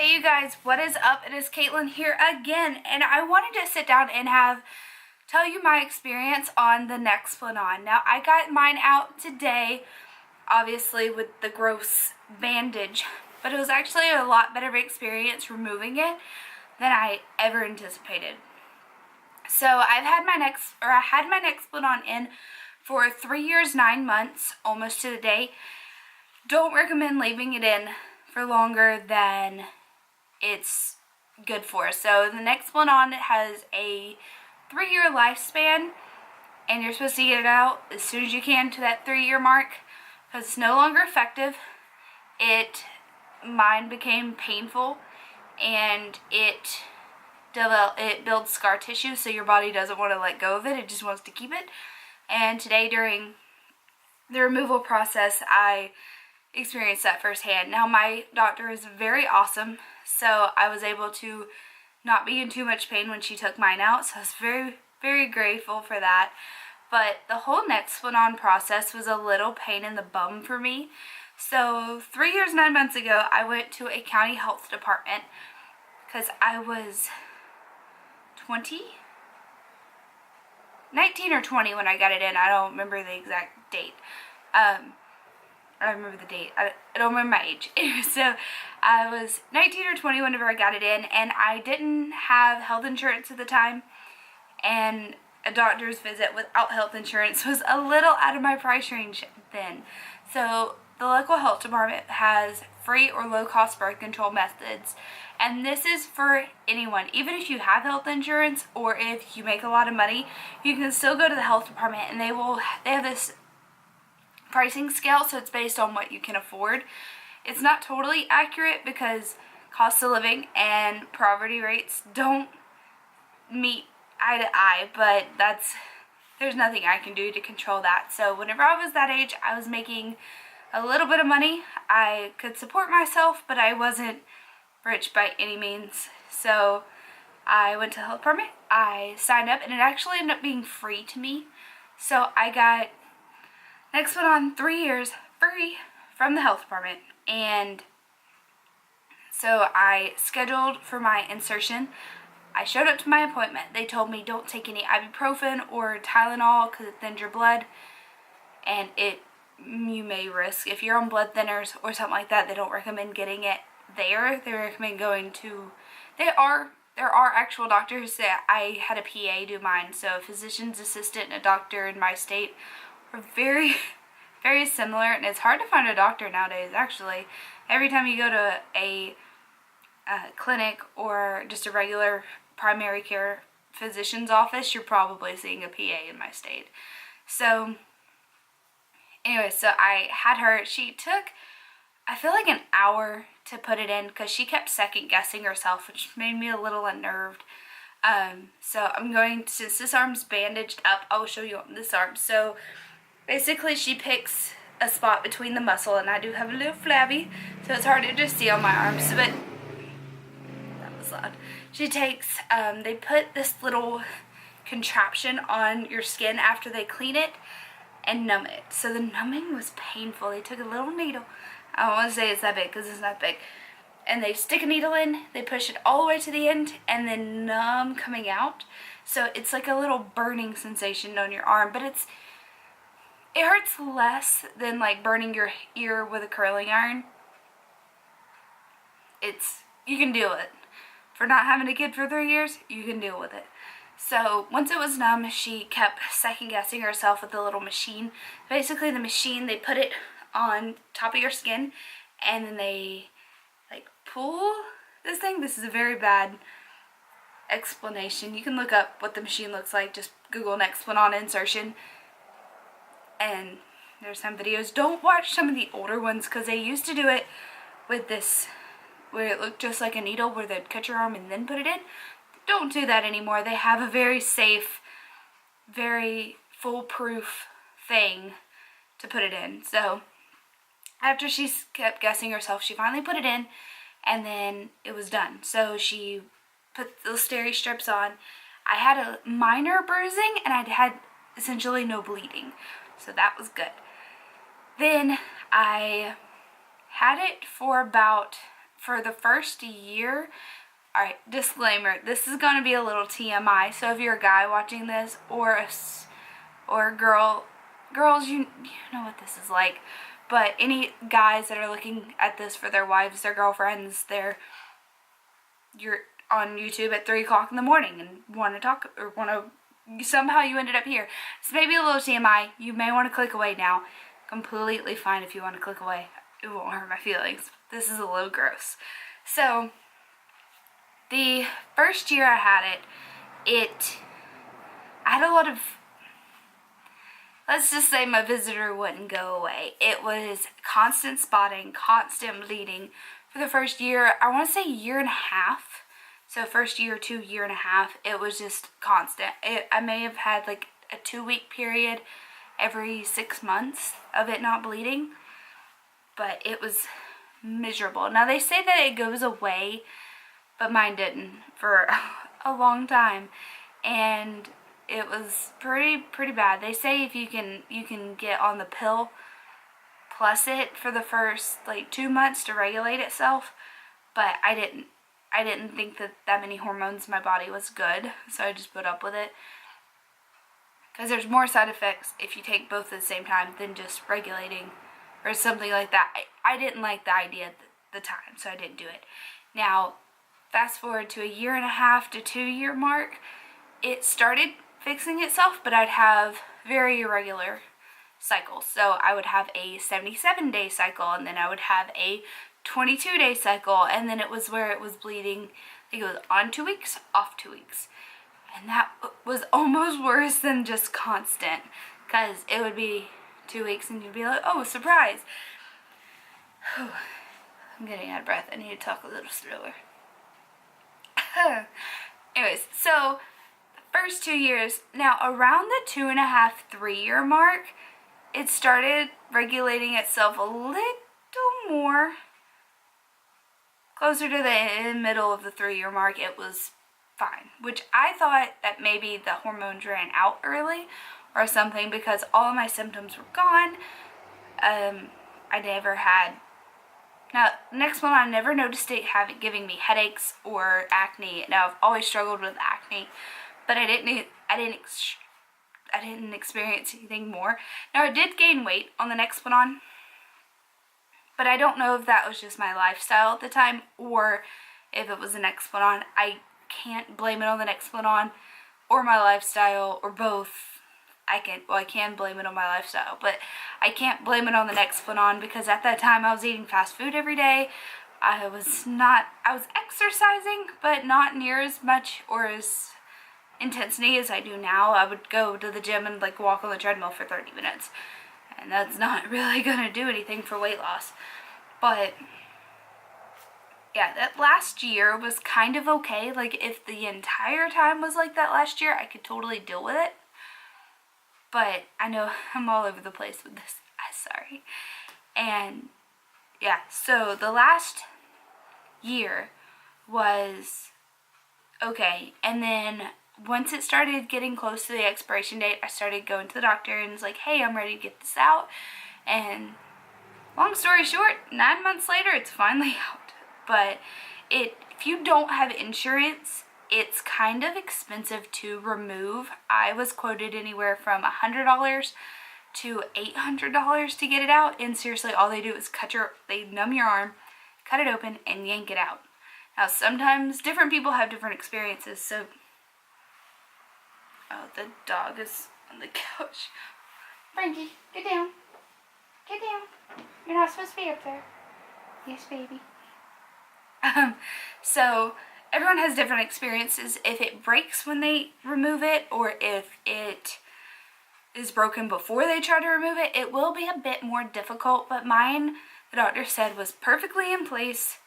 Hey you guys, what is up? It is Caitlin here again, and I wanted to sit down and tell you my experience on the Nexplanon. Now, I got mine out today, obviously with the gross bandage, but it was actually a lot better of an experience removing it than I ever anticipated. So I had my Nexplanon in for 3 years, 9 months, almost to the day. Don't recommend leaving it in for longer than it's good for. So the Nexplanon has a 3-year lifespan, and you're supposed to get it out as soon as you can to that 3-year mark because it's no longer effective. Mine became painful, and it builds scar tissue, so your body doesn't want to let go of it. It just wants to keep it. And today during the removal process, I experienced that firsthand. Now, my doctor is very awesome, so I was able to not be in too much pain when she took mine out, so I was very, very grateful for that. But the whole Nexplanon process was a little pain in the bum for me. So 3 years, 9 months ago, I went to a county health department because I was 19 or 20 when I got it in. I don't remember the exact date. I remember the date. I don't remember my age. So I was 19 or 20 whenever I got it in, and I didn't have health insurance at the time, and a doctor's visit without health insurance was a little out of my price range then. So the local health department has free or low-cost birth control methods, and this is for anyone. Even if you have health insurance or if you make a lot of money, you can still go to the health department, and they have this pricing scale, so it's based on what you can afford. It's not totally accurate because cost of living and poverty rates don't meet eye to eye, but there's nothing I can do to control that. So whenever I was that age, I was making a little bit of money. I could support myself, but I wasn't rich by any means. So I went to the health department, I signed up, and it actually ended up being free to me. So I got Nexplanon 3 years free from the health department, and so I scheduled for my insertion. I showed up to my appointment. They told me don't take any ibuprofen or Tylenol because it thins your blood, and you may risk, if you're on blood thinners or something like that, they don't recommend getting it there. They recommend going to, there are actual doctors that I had a PA do mine, so a physician's assistant and a doctor in my state are very, very similar, and it's hard to find a doctor nowadays, actually. Every time you go to a clinic or just a regular primary care physician's office, you're probably seeing a PA in my state. So anyway, so I had her, she took, I feel like an hour to put it in because she kept second guessing herself, which made me a little unnerved. So I'm going to, since this arm's bandaged up, I'll show you on this arm. So basically, she picks a spot between the muscle, and I do have a little flabby, so it's hard to just see on my arms, but that was loud. She takes, they put this little contraption on your skin after they clean it and numb it. So the numbing was painful. They took a little needle. I don't want to say it's that big because it's not big. And they stick a needle in, they push it all the way to the end, and then numb coming out. So it's like a little burning sensation on your arm, but it hurts less than like burning your ear with a curling iron. You can deal with it. For not having a kid for 3 years, you can deal with it. So once it was numb, she kept second guessing herself with the little machine. Basically the machine, they put it on top of your skin, and then they like pull this thing. This is a very bad explanation. You can look up what the machine looks like. Just Google Nexplanon insertion, and there's some videos. Don't watch some of the older ones because they used to do it with this where it looked just like a needle where they'd cut your arm and then put it in. Don't do that anymore. They have a very safe, very foolproof thing to put it in. So after she kept guessing herself, she finally put it in, and then it was done. So she put those steri strips on. I had a minor bruising, and I had essentially no bleeding. So that was good. Then I had it for about for the first year, alright, disclaimer, this is going to be a little TMI, so if you're a guy watching this, or a girl, girls, you know what this is like, but any guys that are looking at this for their wives, their girlfriends, you're on YouTube at 3 o'clock in the morning and want to talk, or somehow you ended up here. It's maybe a little TMI. You may want to click away now. Completely fine if you want to click away. It won't hurt my feelings. This is a little gross. So, the first year I had it, I had a lot of, let's just say my visitor wouldn't go away. It was constant spotting, constant bleeding. For the first year, I want to say year and a half. So first year to year and a half, it was just constant. I may have had like a 2-week period every 6 months of it not bleeding. But it was miserable. Now they say that it goes away, but mine didn't for a long time. And it was pretty bad. They say if you can get on the pill plus it for the first like 2 months to regulate itself, but I didn't think that many hormones in my body was good, so I just put up with it. Because there's more side effects if you take both at the same time than just regulating or something like that. I didn't like the idea at the time, so I didn't do it. Now, fast forward to a year and a half to 2 year mark, it started fixing itself, but I'd have very irregular cycles. So I would have a 77-day cycle, and then I would have a 22-day cycle, and then it was where it was bleeding. I think it was on 2 weeks, off 2 weeks. And that was almost worse than just constant, because it would be 2 weeks and you'd be like, oh, surprise. I'm getting out of breath. I need to talk a little slower. Anyways, so the first 2 years, now around the 2.5, 3 year mark, it started regulating itself a little more. Closer to the middle of the 3 year mark, it was fine, which I thought that maybe the hormones ran out early or something, because all of my symptoms were gone. I never had, now Nexplanon, I never noticed it giving me headaches or acne. Now I've always struggled with acne, but I didn't experience anything more. Now I did gain weight on the Nexplanon, but I don't know if that was just my lifestyle at the time or if it was the Nexplanon. I can't blame it on the Nexplanon or my lifestyle or both. I can blame it on my lifestyle, but I can't blame it on the Nexplanon, because at that time I was eating fast food every day. I was exercising, but not near as much or as intensity as I do now. I would go to the gym and like walk on the treadmill for 30 minutes. And that's not really going to do anything for weight loss. But yeah, that last year was kind of okay. Like if the entire time was like that last year, I could totally deal with it. But I know I'm all over the place with this. I'm sorry. And yeah, so the last year was okay. And then once it started getting close to the expiration date, I started going to the doctor and was like, hey, I'm ready to get this out. And long story short, 9 months later, it's finally out. But if you don't have insurance, it's kind of expensive to remove. I was quoted anywhere from $100 to $800 to get it out. And seriously, all they do is they numb your arm, cut it open, and yank it out. Now, sometimes different people have different experiences, so... Oh, the dog is on the couch. Frankie, get down. Get down. You're not supposed to be up there. Yes, baby. So, everyone has different experiences. If it breaks when they remove it, or if it is broken before they try to remove it, it will be a bit more difficult. But mine, the doctor said, was perfectly in place.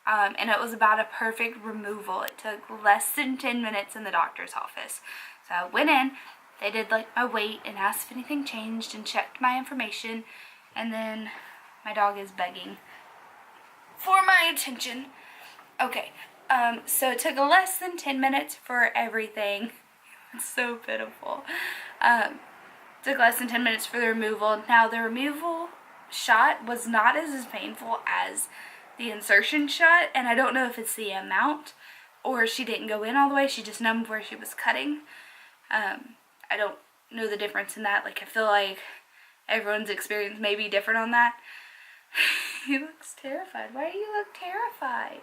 And it was about a perfect removal. It took less than 10 minutes in the doctor's office. So I went in, they did like my weight and asked if anything changed and checked my information. And then my dog is begging for my attention. Okay, so it took less than 10 minutes for everything. It's so pitiful. Took less than 10 minutes for the removal. Now the removal shot was not as painful as the insertion shut, and I don't know if it's the amount or she didn't go in all the way, she just numbed where she was cutting. I don't know the difference in that. Like, I feel like everyone's experience may be different on that. He looks terrified. Why do you look terrified?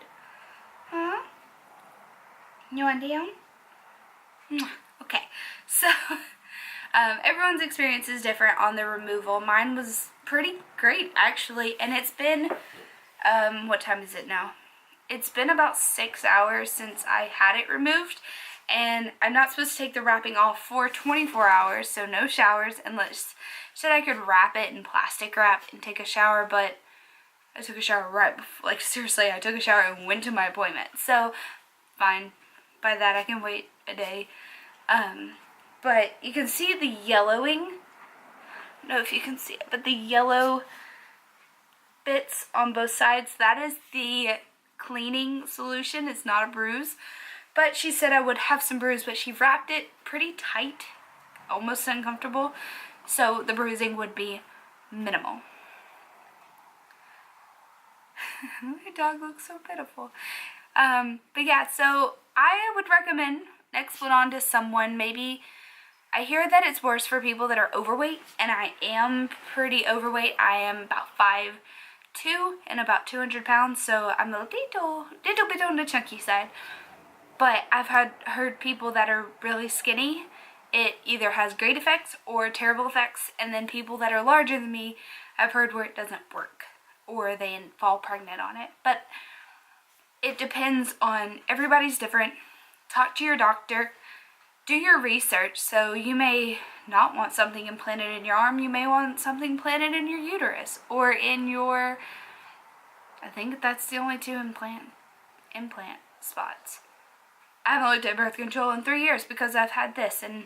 Huh? You want down? Okay, so everyone's experience is different on the removal. Mine was pretty great, actually, and it's been, what time is it now? It's been about 6 hours since I had it removed, and I'm not supposed to take the wrapping off for 24 hours, so no showers, unless said I could wrap it in plastic wrap and take a shower, but I took a shower right before, like, seriously, I took a shower and went to my appointment, so fine. By that, I can wait a day. But you can see the yellowing. I don't know if you can see it, but the yellow bits on both sides, that is the cleaning solution. It's not a bruise. But she said I would have some bruise, but she wrapped it pretty tight, almost uncomfortable, so the bruising would be minimal. My dog looks so pitiful. But yeah, so I would recommend Nexplanon to someone. Maybe, I hear that it's worse for people that are overweight, and I am pretty overweight. I am about 5'2" and about 200 pounds, so I'm a little bit on the chunky side. But I've heard people that are really skinny, it either has great effects or terrible effects, and then people that are larger than me, I've heard where it doesn't work, or they fall pregnant on it. But it depends on, everybody's different. Talk to your doctor. Do your research. So you may not want something implanted in your arm. You may want something planted in your uterus or in your, I think that's the only two implant spots. I haven't looked at birth control in 3 years because I've had this, and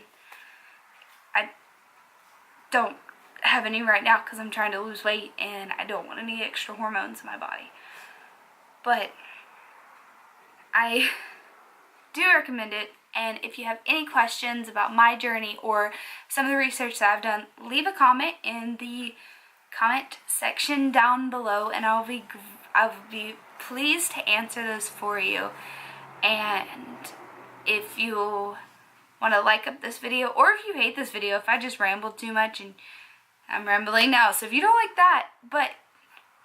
I don't have any right now because I'm trying to lose weight and I don't want any extra hormones in my body. But I do recommend it, and if you have any questions about my journey or some of the research that I've done, leave a comment in the comment section down below, and I'll be pleased to answer those for you. And if you want to like up this video, or if you hate this video, if I just rambled too much, and I'm rambling now, so if you don't like that, but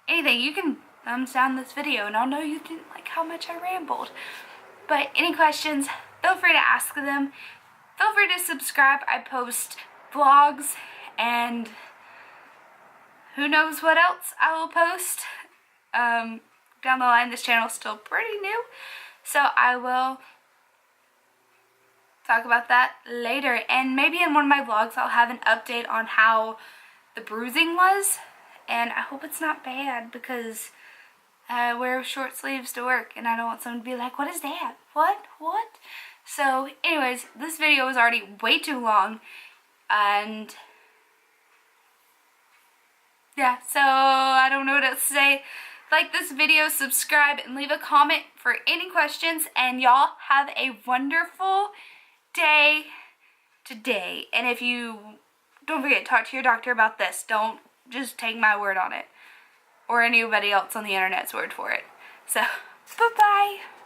anything, you can thumbs down this video and I'll know you didn't like how much I rambled. But any questions, feel free to ask them. Feel free to subscribe. I post vlogs and who knows what else I will post down the line. This channel is still pretty new, so I will talk about that later, and maybe in one of my vlogs I'll have an update on how the bruising was, and I hope it's not bad because I wear short sleeves to work and I don't want someone to be like, what is that? What? So anyways, this video was already way too long, and yeah, so I don't know what else to say. Like this video, subscribe, and leave a comment for any questions, and y'all have a wonderful day today. And if you don't forget, talk to your doctor about this. Don't just take my word on it or anybody else on the internet's word for it. So bye bye.